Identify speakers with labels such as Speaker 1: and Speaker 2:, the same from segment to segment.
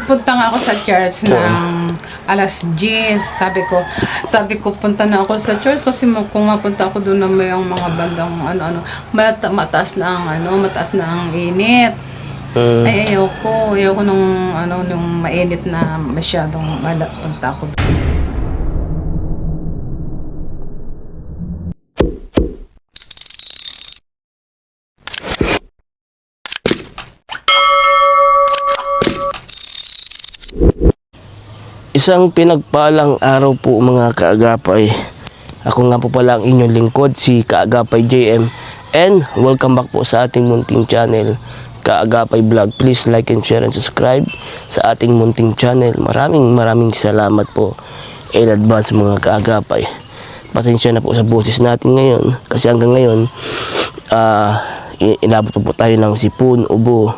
Speaker 1: nagpunta nga ako sa church ng alas 10. Sabi ko punta na ako sa church kasi kung mapunta ako doon na may ang mga bandang mataas na ang init. Ay ayoko nung nung mainit na masyadong punta ako.
Speaker 2: Isang pinagpalang araw po mga kaagapay. Ako nga po pala ang inyong lingkod, si Kaagapay JM. And welcome back po sa ating munting channel, Kaagapay Vlog. Please like and share and subscribe sa ating munting channel. Maraming salamat po in advance mga kaagapay. Pasensya na po sa boses natin ngayon. Kasi hanggang ngayon, inabot po tayo ng sipon, ubo.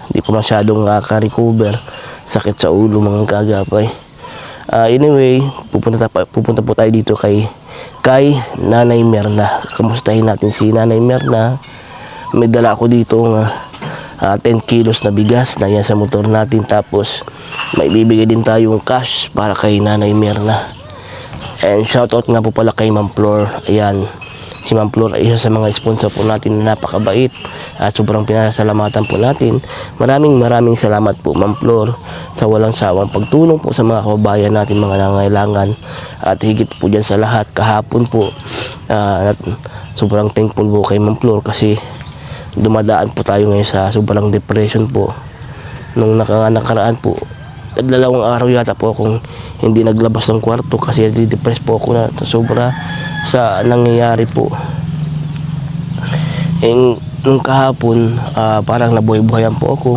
Speaker 2: Hindi po masyadong nakaka-recover. Sakit sa ulo mga kaagapay. Anyway, pupunta po tayo dito kay Nanay Merna. Kamustahin natin si Nanay Merna. May dala ako dito 10 kilos na bigas na yan sa motor natin. Tapos may bibigay din tayong cash para kay Nanay Merna. And shoutout nga po pala kay Ma'am Flor. Ayan, si Ma'am Flor ay isa sa mga sponsor po natin na napakabait at sobrang pinasalamatan po natin. Maraming salamat po Ma'am Flor sa walang sawang pagtulong po sa mga kababayan natin mga nangangailangan. At higit po dyan sa lahat, kahapon po sobrang thankful po kay Ma'am Flor kasi dumadaan po tayo ngayon sa sobrang depression po. Nung nakaraan po, 2 araw yata po akong hindi naglabas ng kwarto kasi depress po ako na sobra sa nangyayari po. Nung kahapon, parang nabuhay-buhayan po ako.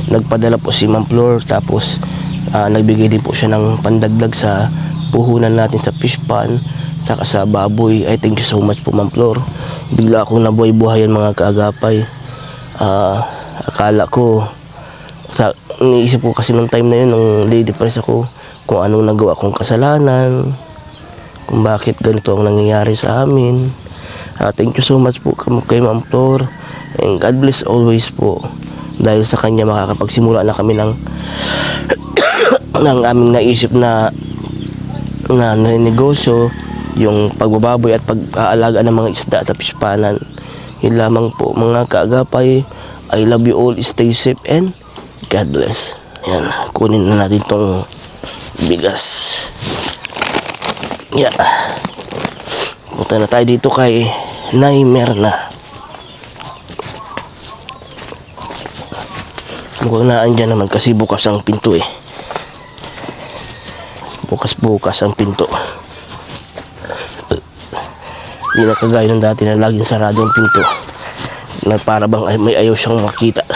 Speaker 2: Nagpadala po si Ma'am Flor, tapos nagbigay din po siya ng pandagdag sa puhunan natin sa fish pan saka sa baboy. I thank you so much po Ma'am Flor. Bigla akong nabuhay-buhayan mga kaagapay. Akala ko iniisip ko kasi nung time na yun, nung depress ako, kung anong nagawa kong kasalanan, kung bakit ganito ang nangyayari sa amin. Thank you so much po kay Ma'am Flor, and God bless always po. Dahil sa kanya makakapagsimula na kami ng aming naisip na negosyo, yung pagbababoy at pag-aalaga ng mga isda at pispanan. Yun lamang po mga kaagapay. I love you all, stay safe and God bless. Yan, kunin na natin tong bigas. Yeah. Punta na tayo dito kay Nay Merna. Mukhang naandyan naman kasi bukas ang pinto eh. Bukas ang pinto. Hindi na kagaya ng dati na laging sarado ang pinto. Na para bang may ayaw siyang makita.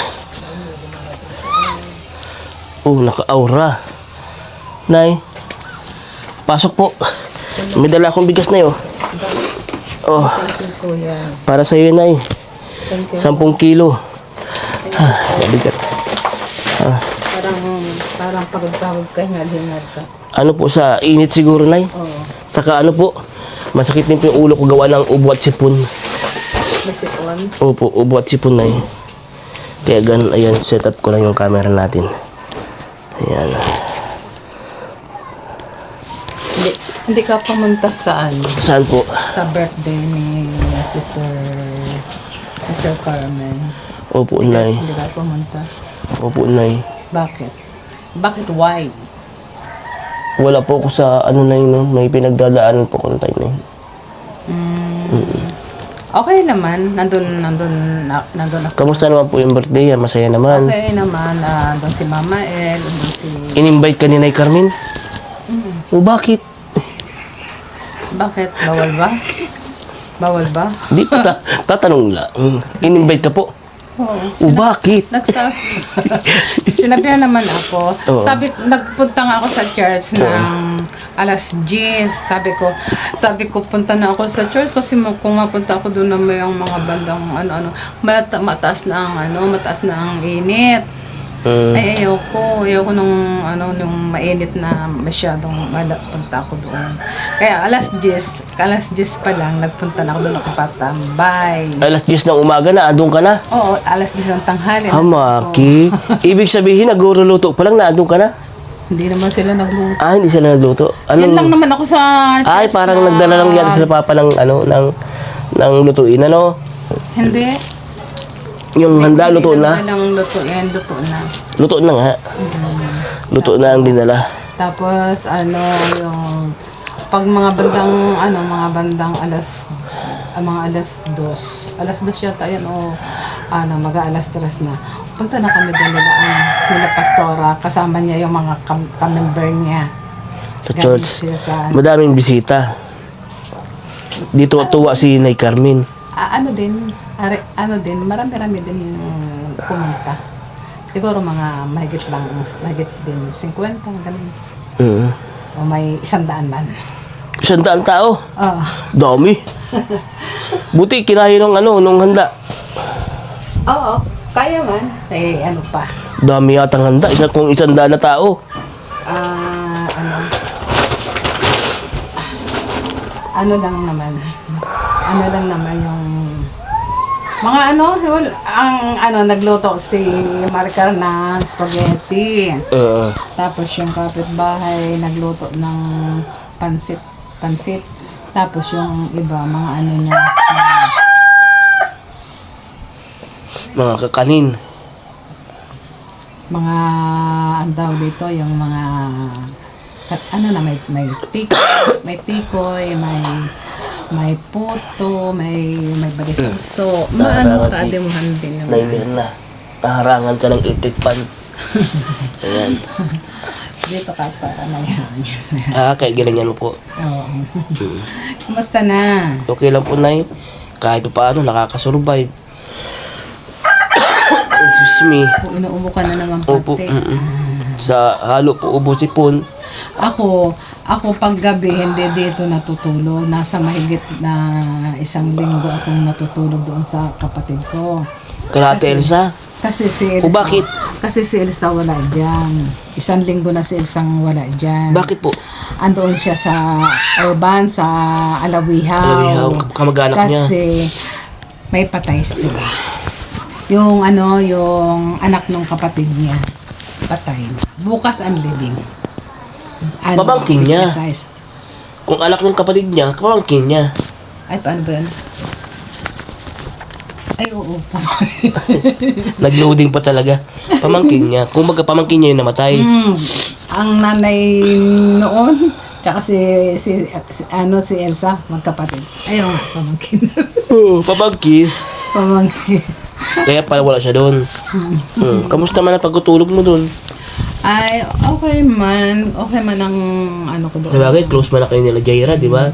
Speaker 2: Oh, naka-aura. Nay, pasok po. May dala akong bigas na yun. Oh, para sa iyo, Nay. 10 kilo. Mabigat.
Speaker 1: Parang pagod ka, hingal ka.
Speaker 2: Ano po, sa init siguro, Nay?
Speaker 1: Oo.
Speaker 2: Saka ano po, masakit din po yung ulo ko gawa ng ubo at sipon.
Speaker 1: May sipon?
Speaker 2: Opo, ubo at sipon, Nay. Kaya ayan, set up ko lang yung camera natin. Ayan.
Speaker 1: Hindi ka pumunta saan?
Speaker 2: Saan po?
Speaker 1: Sa birthday ni Sister Carmen.
Speaker 2: Opo, Nay.
Speaker 1: Hindi ka pumunta?
Speaker 2: Opo, Nay.
Speaker 1: Bakit why?
Speaker 2: Wala po ako sa na yun, no? May pinagdadaanan po ko ng time na yun.
Speaker 1: Okay naman, nandun ako.
Speaker 2: Kamusta naman po yung birthday? Masaya naman.
Speaker 1: Okay naman, nandun si Mama El, nandun si...
Speaker 2: In-invite ka ni Nay Carmen? O bakit?
Speaker 1: Bakit? Bawal ba?
Speaker 2: Di pa tatanong lang. In-invite ka po?
Speaker 1: Oo.
Speaker 2: O bakit?
Speaker 1: Sinabihan naman ako.
Speaker 2: Oo.
Speaker 1: Nagpunta nga ako sa church ng alas 10. Sabi ko punta na ako sa church kasi kung mapunta ako doon na may ang mga bandang mataas na ang init. Ay, ayoko nung, nung mainit na masyadong punta ako doon. Kaya alas 10 pa lang, nagpunta na ako doon, nakapatambay.
Speaker 2: Alas 10 ng umaga na, andun ka na.
Speaker 1: Oo, alas 10 ng tanghali.
Speaker 2: Hamaki. Ibig sabihin, nagluluto pa lang na, andun ka na.
Speaker 1: Hindi naman sila nagluto.
Speaker 2: Ah, hindi sila nagluto.
Speaker 1: Yan lang naman ako sa
Speaker 2: Ay, parang nagdala lang yata sila papa ng, ng lutuin, ano?
Speaker 1: Hindi.
Speaker 2: Yung handa, luto na.
Speaker 1: Luto na.
Speaker 2: Luto na nga. Luto na ang dinala.
Speaker 1: Tapos, yung pag mga bandang mga alas 2. Alas 2 yata yun, mag-alas 3 na. Punta na kami doon nila Pastora. Kasama niya yung mga kamember niya.
Speaker 2: Sa
Speaker 1: Galing
Speaker 2: church.
Speaker 1: siya sa,
Speaker 2: Madaming bisita. Dito tuwa si Nay Carmen.
Speaker 1: marami-rami din yung pumunta. Siguro mga mahigit din 50, ganun. O may 100 man.
Speaker 2: 100 tao.
Speaker 1: Oo.
Speaker 2: Dami. Buti kinaya nung handa.
Speaker 1: Oo, kaya man. Ano pa?
Speaker 2: Dami yatang handa. Kung 100 na tao.
Speaker 1: Ano lang naman yung mga nagluto si Maricar ng spaghetti. Tapos yung kapitbahay nagluto ng pansit. Tapos yung iba, mga niya.
Speaker 2: Mga kakanin.
Speaker 1: Mga, dito, yung mga, may tikoy, may puto, may balisuso. Kaadimuhan din naman.
Speaker 2: Nailan na. Naharangan ka ng itik pan. Ayan.
Speaker 1: Dito ka para na yan.
Speaker 2: Kaya galingan mo po.
Speaker 1: Oo. Kumusta na?
Speaker 2: Okay lang po, Nay. Kahit paano, nakakasurvive. Excuse me.
Speaker 1: Inuubo ka na naman
Speaker 2: Opo.
Speaker 1: pati.
Speaker 2: Sa halo po, ubo sipon.
Speaker 1: Ako pag gabi hindi dito natutulog. Nasa mahigit na 1 linggo akong natutulog doon sa kapatid ko.
Speaker 2: Kalahati Elsa?
Speaker 1: Kasi si Elsa.
Speaker 2: O bakit?
Speaker 1: Kasi si Elsa wala dyan. 1 linggo na si Elsa wala dyan.
Speaker 2: Bakit po?
Speaker 1: Andoon siya sa urban, sa Alawihaw.
Speaker 2: Alawihaw, kamag-anak niya.
Speaker 1: Kasi may patay sila. Yung anak ng kapatid niya, patay. Bukas ang living.
Speaker 2: Pamangkin niya.
Speaker 1: 56.
Speaker 2: Kung anak ng kapatid niya, pamangkin niya.
Speaker 1: Ay, paano ba yan? Ay, oo.
Speaker 2: Nag-loading pa talaga. Pamangkin niya. Kung pamangkin niya yung namatay.
Speaker 1: Ang nanay noon, tsaka si Elsa, magkapatid. Ayaw nga, pamangkin.
Speaker 2: Oo, pamangkin.
Speaker 1: Pamangkin.
Speaker 2: Kaya pala wala siya doon. Kamusta man ang pagtutulog mo doon?
Speaker 1: Ay, okay man. Okay man ang ko doon.
Speaker 2: Sabagay, close man na kayo nila Jaira, di ba?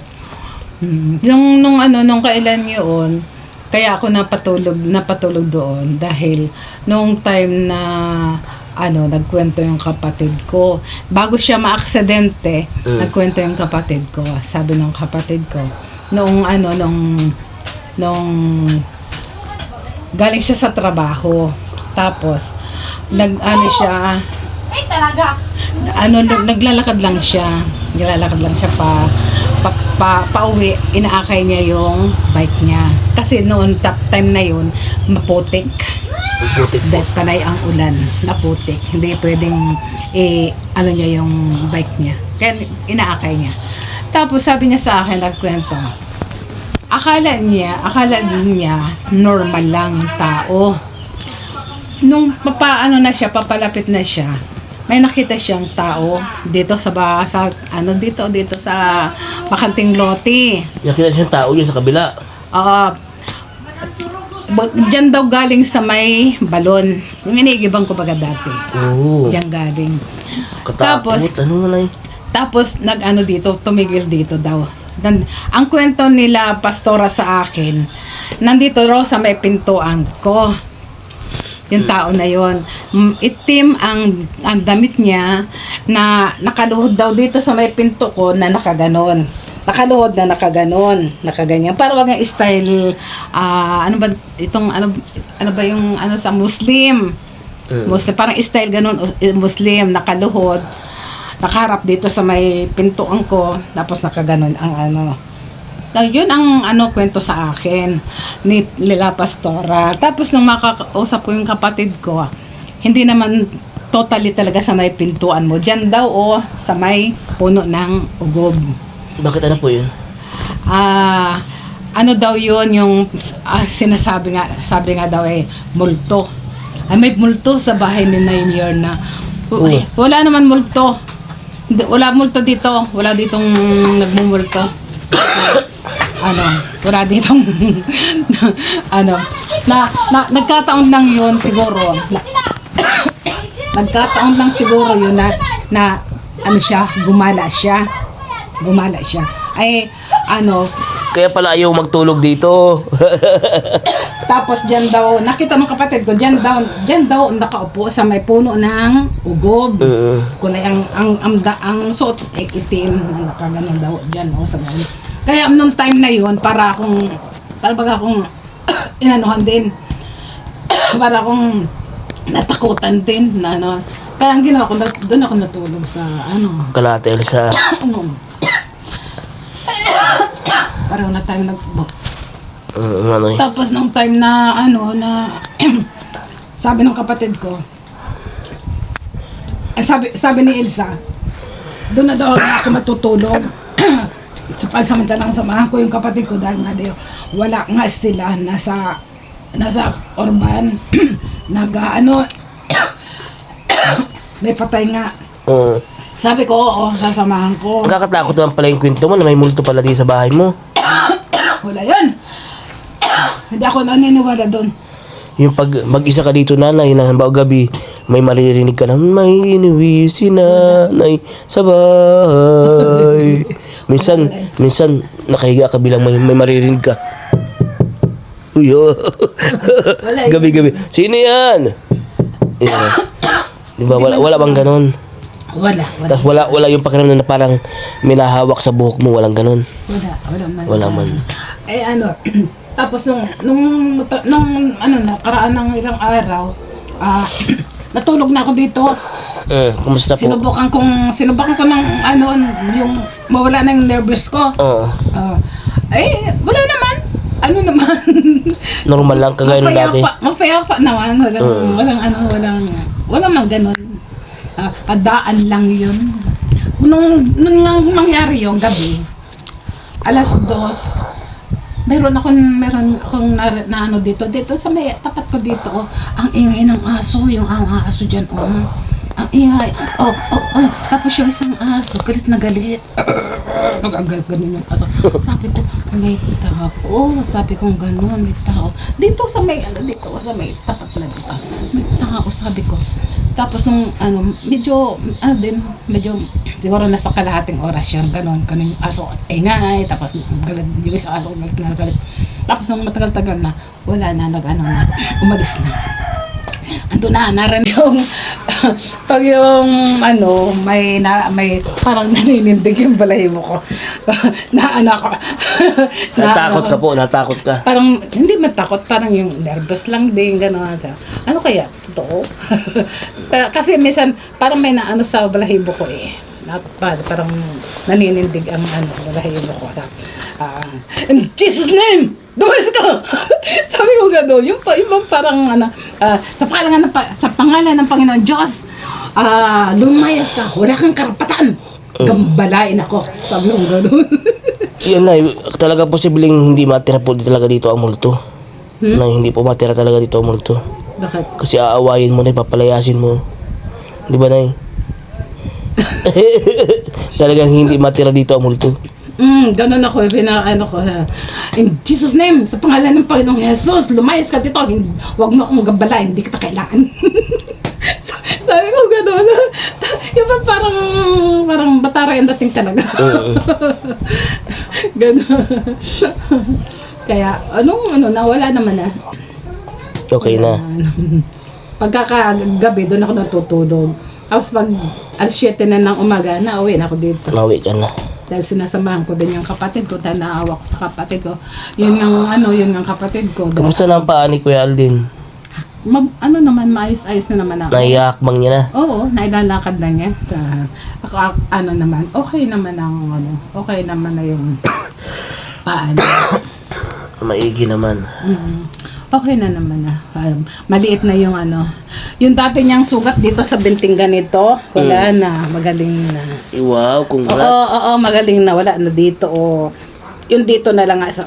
Speaker 1: Nung kailan yun, kaya ako napatulog doon dahil noong time na nagkwento yung kapatid ko. Bago siya maaksidente, nagkwento yung kapatid ko. Sabi ng kapatid ko, nung galing siya sa trabaho. Tapos, naglalakad lang siya pauwi, inaakay niya yung bike niya. Kasi noon, time na yun, maputik.
Speaker 2: Putik po.
Speaker 1: Dahil panay ang ulan, naputik. Hindi pwedeng, niya yung bike niya. Kaya inaakay niya. Tapos sabi niya sa akin, nagkwento, akala niya normal lang yung tao. Nung papalapit na siya, may nakita siyang tao dito sa Bakanting Lote.
Speaker 2: Nakita siyang tao dyan sa kabila.
Speaker 1: Diyan daw galing sa may balon. Yung inigibang ko baga dati.
Speaker 2: Oo.
Speaker 1: Diyan galing.
Speaker 2: Katakot.
Speaker 1: Tapos tumigil dito daw. Ang kwento nila pastora sa akin, nandito raw sa may pintuan ko. Yung tao na yon, itim ang damit niya na nakaluhod daw dito sa may pinto ko na nakaganon. Nakaluhod na nakaganyan. Para wag yung style, ano ba yung sa Muslim? Muslim, parang style ganun, Muslim, nakaluhod, nakaharap dito sa may pintuan ko, tapos nakaganon ang ano. Yun ang ano kwento sa akin ni Lila Pastora. Tapos nung makakausap ko yung kapatid ko, hindi naman totally talaga sa may pintuan mo. Diyan daw o sa may puno ng ugob.
Speaker 2: Bakit ano po yun?
Speaker 1: Ano daw yun yung sinasabi nga, sabi nga daw multo. Ay, may multo sa bahay ni Nainier na. Ay, wala naman multo. Wala multo dito. Wala ditong nagmumulto. Wala ditong nagkataon lang yun siguro. Nagkataon lang siguro yun na gumala siya. Ay,
Speaker 2: Kaya pala ayaw magtulog dito.
Speaker 1: tapos dyan daw, nakita ng kapatid ko, dyan daw nakaupo sa may puno ng ugob. Kunay ang suot ay itim na nakaganon daw dyan sa ganun. Kaya nung time na yun, para baga akong inanuhan din. Para akong natakutan din na Kaya ang ginawa ko, doon ako natulog sa
Speaker 2: Kalatel sa...
Speaker 1: parang na time
Speaker 2: ano eh.
Speaker 1: Tapos nung time na sabi ng kapatid ko, sabi ni Elsa, doon na daw ako matutulog. Sa pansamantalang samahan ko yung kapatid ko dahil nga daw wala nga sila nasa urban may patay nga. Sabi ko, oo, sasamahan ko.
Speaker 2: Nakakatakot naman pala yung kwento mo na may multo pala di sa bahay mo.
Speaker 1: Wala yun. Hindi ako naniniwala doon.
Speaker 2: Yung pag mag-isa ka dito, nanay, na halimbawa gabi, may maririnig ka na, may iniwi si nanay sa bahay. Minsan, nakahiga ka bilang may maririnig ka. Uyo. Gabi-gabi. Sino yan? Diba, wala bang ganon?
Speaker 1: Wala.
Speaker 2: Tapos wala yung pakiramdam na parang minahawak sa buhok mo, walang ganon. Wala man.
Speaker 1: Tapos nung nakaraan ng ilang araw, natulog na ako dito.
Speaker 2: Kumusta po?
Speaker 1: Sinubukan ko ng yung mawala na yung nervous ko. Wala naman.
Speaker 2: Normal lang, kagaya nung dati.
Speaker 1: Mapayapa naman. Walang ganun. Daan lang yun. Nung nangyari yung gabi, 2:00, meron akong na dito sa may tapat ko dito, ang ingay ng aso, ang aso dyan, ang ingay, tapos yung isang aso, galit na galit. Ganun yung aso. Sabi ko, may tao. Sabi ko, ganun, may tao. Dito sa may tapat na dito. May tao, sabi ko. Tapos nung medyo siguro nasa kalahating oras yun, ganun yung aso ingay, tapos galit yung isang aso galit. Tapos nung matagal-tagal na, wala na, umalis na. Ando na, naran yung pag yung may parang naninindig yung balahibo ko.
Speaker 2: Natakot ka.
Speaker 1: Parang hindi man takot, parang yung nervous lang din gano'n. Ano kaya? Totoo? Kasi minsan parang may naano sa balahibo ko parang naninindig ang balahibo ko. In Jesus name! Dumas ka! Sabi ko gano'n, yung parang sa pangalan ng Panginoon Diyos, lumayas ka, wala kang karapatan. Gambalain ako. Sabi ko gano'n.
Speaker 2: Yan na, talaga posibleng hindi matira po talaga dito ang multo. Na hindi po matira talaga dito ang multo.
Speaker 1: Bakit?
Speaker 2: Kasi aawayin mo na, papalayasin mo. Di ba, Nay? Talagang hindi matira dito ang multo.
Speaker 1: Ganun ako, ko. In Jesus name, sa pangalan ng Panginoong Jesus, lumayas ka dito. Huwag mo akong gambala, hindi kita kailangan. Sabi ko gano'n. Yung parang batara yung dating talaga. Gano'n. Kaya, nawala naman na.
Speaker 2: Okay na.
Speaker 1: Pagkakagabi, doon ako natutulog. Tapos pag 7 na ng umaga, nauwi na ako dito.
Speaker 2: Nauwi ka na.
Speaker 1: Dahil sinasamahan ko din yung kapatid ko, dahil naawa ko sa kapatid ko. Yun ang kapatid ko.
Speaker 2: Kamusta na ang paa ni Kuya Aldin?
Speaker 1: ano naman, maayos-ayos na naman ako.
Speaker 2: Naiakbang niya na.
Speaker 1: Oo, nailalakad na niya. Ano naman, okay naman okay naman na yung paan.
Speaker 2: Maigi naman.
Speaker 1: Okay na naman na. Maliit na yung yung dati niyang sugat dito sa binting ganito, wala na, magaling na.
Speaker 2: Wow, congrats.
Speaker 1: Oo, magaling na, wala na dito. Yung dito na lang nga sa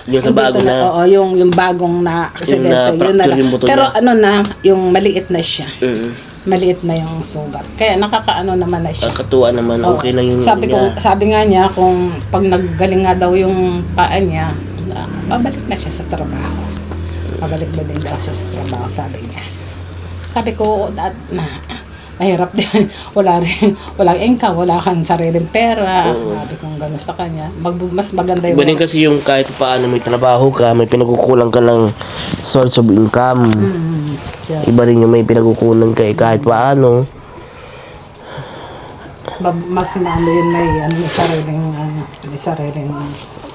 Speaker 2: Yung sa bago
Speaker 1: dito
Speaker 2: na.
Speaker 1: Oo, yung bagong na aksidente, yun na
Speaker 2: na-fracture
Speaker 1: lang.
Speaker 2: yung buto
Speaker 1: Pero
Speaker 2: niya.
Speaker 1: yung maliit na siya.
Speaker 2: Mm.
Speaker 1: Maliit na yung sugat. Kaya naman na siya.
Speaker 2: Katuwa naman, okay lang yung
Speaker 1: Sabi nga niya kung pag naggaling nga daw yung paa niya, babalik na siya sa trabaho. Babalik na din daw siya sa trabaho, sabi niya. Sabi ko, mahirap din. Walang income, wala kang sariling pera. Sabi ko gano'n sa kanya. Mas maganda yung...
Speaker 2: Ganun kasi yung kahit paano may trabaho ka, may pinagkukulang ka ng source of income.
Speaker 1: Siya.
Speaker 2: Iba rin yung may pinagkukulang ka kahit paano.
Speaker 1: Mas yun may sariling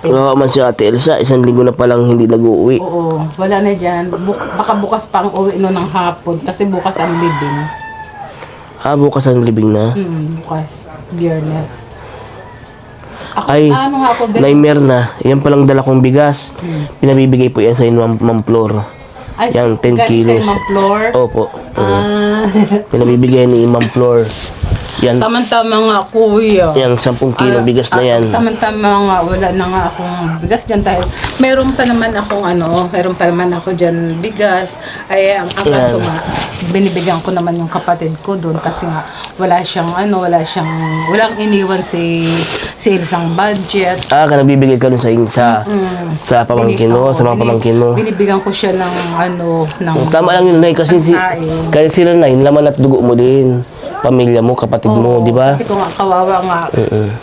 Speaker 2: Wala man si Ate Elsa, 1 linggo na palang hindi nag-uwi.
Speaker 1: Oo, wala na dyan. Baka bukas pang uwi no ng hapon kasi bukas ang libing.
Speaker 2: Bukas ang libing na.
Speaker 1: Bukas. Biyernes. Ako,
Speaker 2: Ay,
Speaker 1: nga ako,
Speaker 2: Naimer na. Yan palang dala kong bigas. Pinabibigay po yan sa inyo, Ma'am Flor.
Speaker 1: Ay,
Speaker 2: Yan, 10
Speaker 1: galing kay
Speaker 2: kilos.
Speaker 1: Ma'am Flor?
Speaker 2: Opo. Pinabibigay ni Ma'am Flor. Yan,
Speaker 1: Tama-tama nga, kuya.
Speaker 2: yung 10 kilo bigas na yan.
Speaker 1: Tama-tama nga, wala na nga akong bigas dyan dahil meron pa naman ako dyan bigas. Ay, ang kaso nga, binibigyan ko naman yung kapatid ko doon kasi nga walang iniwan si isang budget.
Speaker 2: Nabibigay ka dun sa pamangkin mo, sa mga pamangkin mo.
Speaker 1: Binibigyan ko siya ng
Speaker 2: Tama lang yun, Nay, kasi
Speaker 1: pagkain.
Speaker 2: kaya sila, Nay, laman at dugo mo din. Pamilya mo, kapatid mo, di ba?
Speaker 1: Sabi ko nga, kawawa nga.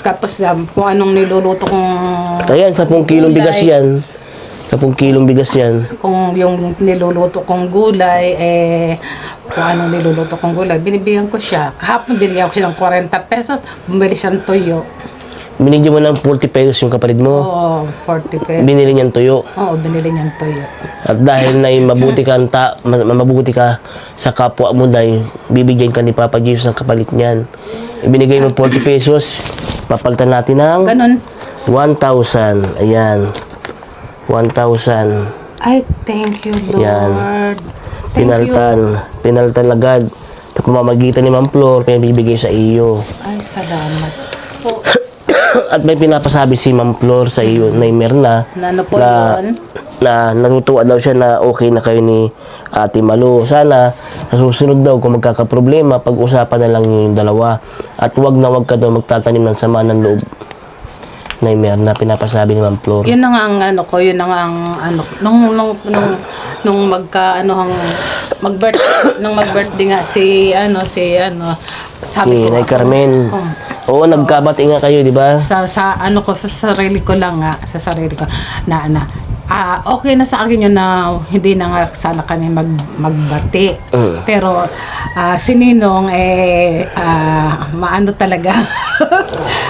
Speaker 1: Tapos kung anong niluluto kong...
Speaker 2: Ayan, 10 kilong bigas
Speaker 1: gulay,
Speaker 2: yan. 10 kilong bigas yan.
Speaker 1: Kung yung niluluto kong gulay, kung anong niluluto kong gulay, binibigyan ko siya. Kahapon binigyan ko siya ng 40 pesos, bumili siyang tuyo.
Speaker 2: Binigyan mo ng 40 pesos yung kapatid mo.
Speaker 1: Oo, 40 pesos.
Speaker 2: Binili niyang tuyo.
Speaker 1: Oo, binili niyang tuyo.
Speaker 2: At dahil na mabuti ka sa kapwa mo, Nay, bibigyan ka ni Papa Jesus ng kapalit niyan. Ibinigay mo 40 pesos, papalitan natin ng
Speaker 1: Ganon.
Speaker 2: 1,000. Ayan. 1,000.
Speaker 1: Ay, thank you, Lord.
Speaker 2: Yan.
Speaker 1: Thank you.
Speaker 2: Pinaltan agad. Sa pamamagitan ni Ma'am Flor, pinabibigay sa iyo.
Speaker 1: Ay, salamat po.
Speaker 2: At may pinapasabi si Ma'am Flor sa iyo, Naimer na,
Speaker 1: Ano po yun?
Speaker 2: na natutuwa daw siya na okay na kayo ni Ate Malu. Sana sa susunod daw kung magkakaproblema, pag-usapan na lang yung dalawa. At wag ka daw magtatanim ng sama ng loob. Naimer na pinapasabi ni Ma'am Flor.
Speaker 1: Yun na nga ang yun na nga ang nung mag-birthday nga sabi
Speaker 2: Ni
Speaker 1: ko
Speaker 2: Nay Carmen. Oo, nagkabati nga kayo, di ba?
Speaker 1: sa sarili ko lang nga, okay na sa akin yun na hindi na nga sana kami magbati. Pero si Ninong maano talaga.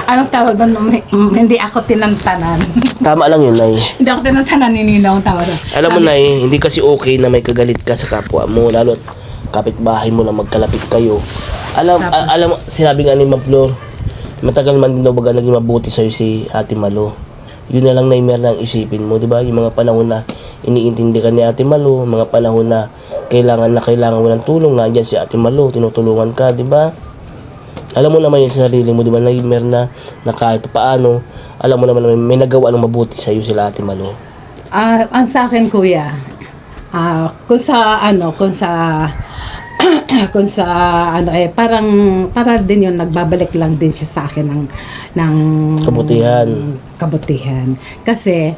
Speaker 1: Anong tawag doon? Hindi ako tinantanan.
Speaker 2: Tama lang yun, Nay.
Speaker 1: Hindi ako tinantanan ni Ninong, tawag doon.
Speaker 2: Alam mo, Nay, hindi kasi okay na may kagalit ka sa kapwa mo, lalo't kapitbahay mo na magkalapit kayo. Alam mo, sinabi nga ni Ma'am Flor, matagal man din daw baga naging mabuti sa'yo si Ate Malu. Yun na lang, Naimer, na isipin mo, di ba? Yung mga panahon na iniintindi ka ni Ate Malu, mga panahon na kailangan mo ng tulong, nandiyan si Ate Malu, tinutulungan ka, di ba? Alam mo naman yun sa sarili mo, di ba, Naimer, na kahit paano, alam mo naman may nagawa ng mabuti sa'yo sila Ate Malu.
Speaker 1: Ang sa akin, kuya, kung para din yun, nagbabalik lang din siya sa akin ng kabutihan. Kasi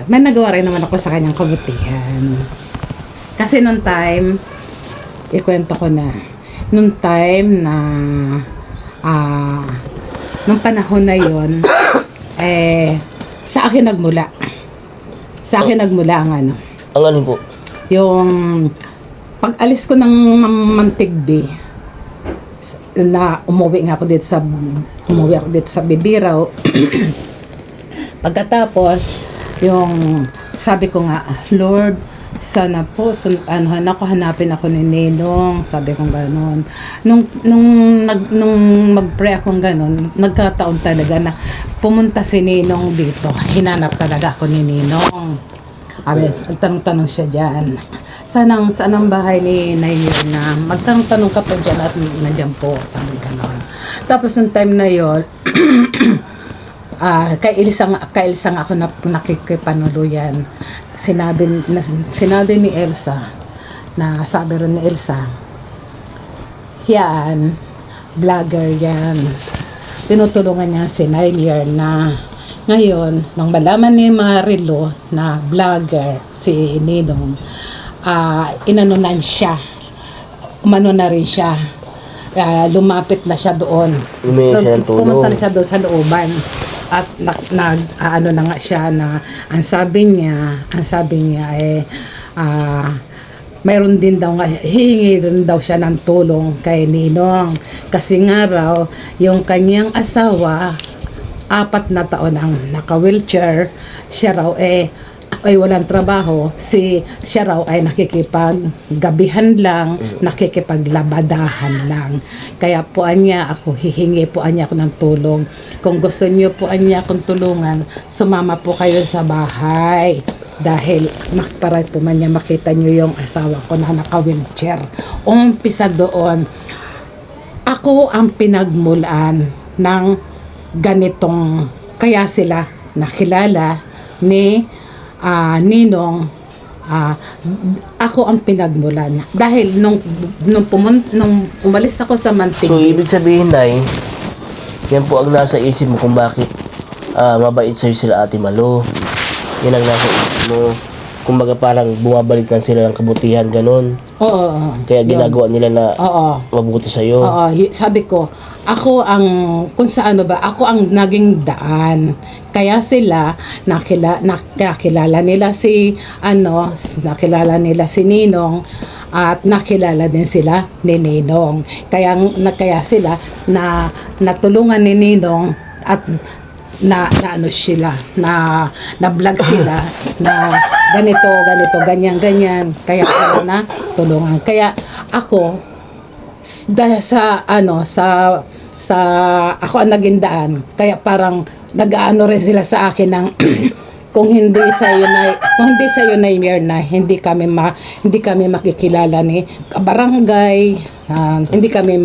Speaker 1: may nagawa rin naman ako sa kanyang kabutihan. Kasi nung time, ikwento ko na, nung panahon na yun, sa akin nagmula ang
Speaker 2: Ang ano po?
Speaker 1: yung pag-alis ko ng Mantigbi, na umuwi ako dito sa Bibiraw. Pagkatapos, yung sabi ko nga, Lord, sana po, hanapin ako ni Ninong, sabi kong gano'n. Nung mag-pray akong gano'n, nagkataon talaga na pumunta si Ninong dito. Hinanap talaga ako ni Ninong. Tanong-tanong siya dyan. Saan ang bahay ni Nayer na magtanong-tanong ka po dyan at nandiyan po, sabi gano'n. Tapos nung time na yon kay Elsa ako nakikipanuluyan. Sinabi ni Elsa, na sabi rin ni Elsa, yan, vlogger yan. Tinutulungan niya si 9 year na. Ngayon, nang malaman ni Marilo na vlogger si Ninong, inanunan siya. Umano na rin siya. Lumapit na siya doon. Pumunta na siya doon sa looban. At ano na nga siya na ang sabi niya mayroon din daw nga, hihingi rin daw siya ng tulong kay Ninong kasi nga raw yung kanyang asawa 4 na taon ang naka-wheelchair, siya raw ay walang trabaho, siya raw ay nakikipaggabihan lang, nakikipaglabadahan lang. Kaya po hihingi po ako ng tulong. Kung gusto niyo po akong tulungan, sumama po kayo sa bahay. Dahil para po man niya makita niyo yung asawa ko na naka-wheelchair. Umpisa doon, ako ang pinagmulan ng ganitong, kaya sila nakilala ni Ninong. Ako ang pinagmulan dahil nung umalis ako sa Mantig.
Speaker 2: So ibig sabihin Nay, yan po ang nasa isip mo kung bakit mabait sa'yo sila Ate Malo. Yan ang nasa isip mo. Kumbaga parang bumabalik lang sila ng kabutihan, ganun.
Speaker 1: Oo.
Speaker 2: Kaya ginagawa nila na mabuti sa'yo.
Speaker 1: Oo. Sabi ko, ako ang naging daan. Kaya sila, nakilala nila si Ninong at nakilala din sila ni Ninong. Kaya sila na natulungan ni Ninong at na vlog sila na ganito ganyan kaya na tulungan. Kaya ako dahil sa ako ang naging daan, kaya parang nag-aano rin sila sa akin ng kung hindi sa iyo na hindi kami makikilala ni kabarangay, hindi kami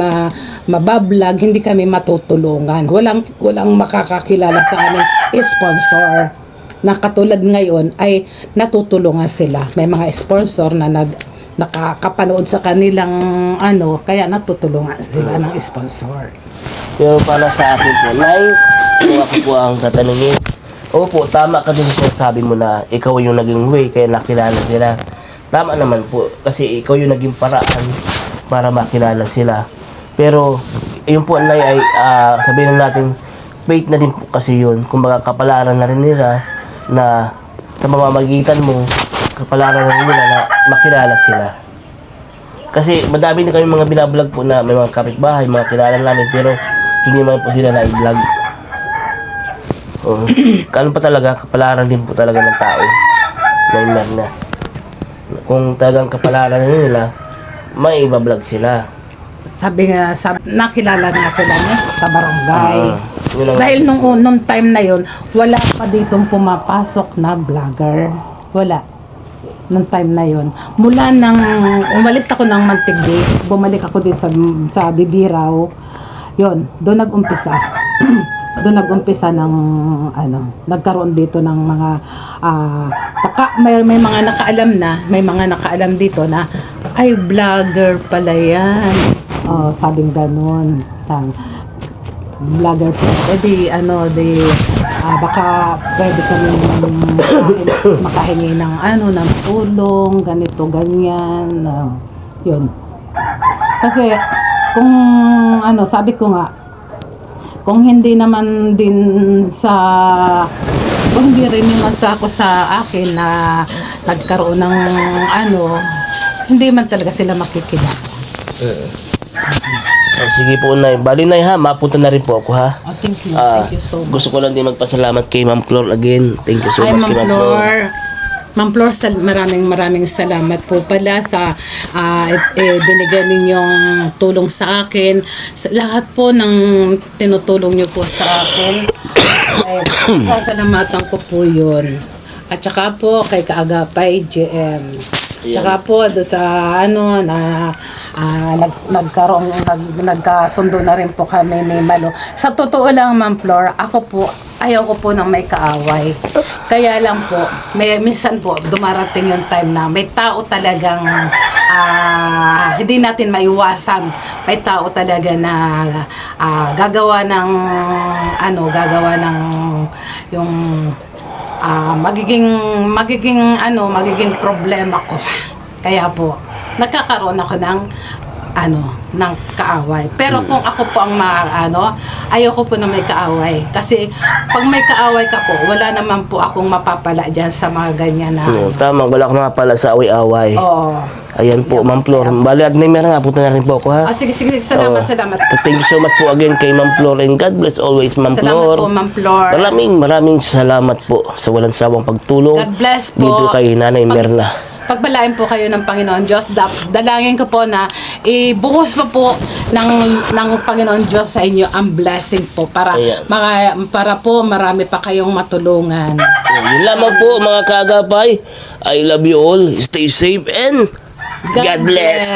Speaker 1: mabablog, hindi kami matutulungan, walang makakakilala sa amin sponsor na katulad ngayon ay natutulungan sila. May mga sponsor na nakakapanood sa kanilang kaya natutulungan sila ng sponsor.
Speaker 2: Pero para sa akin po, Nay, kung ako po ang tatanungin, opo, tama ka din sa sabi mo na ikaw yung naging way kaya nakilala sila. Tama naman po, kasi ikaw yung naging paraan para makilala sila. Pero, yun po Nay ay, sabihin natin, faith na din po kasi yun. Kumbaga kapalaran na rin nila na sa mamamagitan mo, kapalaran na rin nila na makilala sila. Kasi madami na kami mga binablog po na may mga kapitbahay, mga kilala namin, pero hindi man po sila na-vlog. Kano pa talaga, kapalaran din po talaga ng tao. Na. Kung talagang kapalaran nila, may iba-vlog sila.
Speaker 1: Nakilala nga sila ni kabarangay.
Speaker 2: Yun
Speaker 1: Dahil nung time na yon, wala pa ditong pumapasok na vlogger. Wala. Nung time na yon. Mula nang umalis ako ng Mantigdi, bumalik ako din sa Bibiraw. Yon, doon nag-umpisa. Doon nag-umpisa ng nagkaroon dito ng mga may mga nakaalam dito na ay vlogger pala yan. Sabing ganun. Vlogger pala. Baka pwede kami makahingi ng ng tulong, ganito, ganyan. Yun. Kasi kung sabi ko nga, kung hindi naman din kung hindi rin naman ako sa akin na nagkaroon ng hindi man talaga sila makikilala.
Speaker 2: Sige po Nay, bali Nay ha, mapunta na rin po ako ha.
Speaker 1: Thank you. Thank you so much.
Speaker 2: Gusto ko lang din magpasalamat kay Ma'am Flor again. Thank you so
Speaker 1: Hi,
Speaker 2: much kay
Speaker 1: Ma'am
Speaker 2: Ma'am Flor.
Speaker 1: Flor. Ma'am Flor, maraming salamat po pala sa binigyan ninyong tulong sa akin. Sa lahat po ng tinutulong niyo po sa akin. Sasalamatan ko po yun. At saka po kay Kaagapay GM. Tsaka po do sa nagkasundo na rin po kami ni Malo. Sa totoo lang, Ma'am Flor, ako po ayaw ko po ng may kaaway. Kaya lang po, minsan po dumarating yung time na may tao talagang hindi natin maiwasan. May tao talaga na gagawa ng yung magiging problema ko. Kaya po nagkakaroon ako ng kaaway. Pero kung ako po ang ayoko po na may kaaway. Kasi pag may kaaway ka po, wala naman po akong mapapala dyan sa mga ganyan na
Speaker 2: Tama, wala ka mapala sa away-away.
Speaker 1: Oo.
Speaker 2: Ayan po, Ma'am Flor. Bali, Agnimer nga, punta na rin po ako, ha?
Speaker 1: Sige. Salamat.
Speaker 2: Thank you so much po again kay Ma'am Flor, and God bless always, Ma'am
Speaker 1: Salamat
Speaker 2: Flor.
Speaker 1: po, Ma'am Flor.
Speaker 2: Maraming salamat po sa walang sawang pagtulong
Speaker 1: God bless po.
Speaker 2: dito kay Nanay Merna.
Speaker 1: Pagpalain po kayo ng Panginoon Diyos. Dalangin ko po na ibuhos pa po ng Panginoon Diyos sa inyo ang blessing po para
Speaker 2: Ayan.
Speaker 1: para po marami pa kayong matulungan.
Speaker 2: Yun lamang po, mga kaagapay. I love you all. Stay safe and God bless.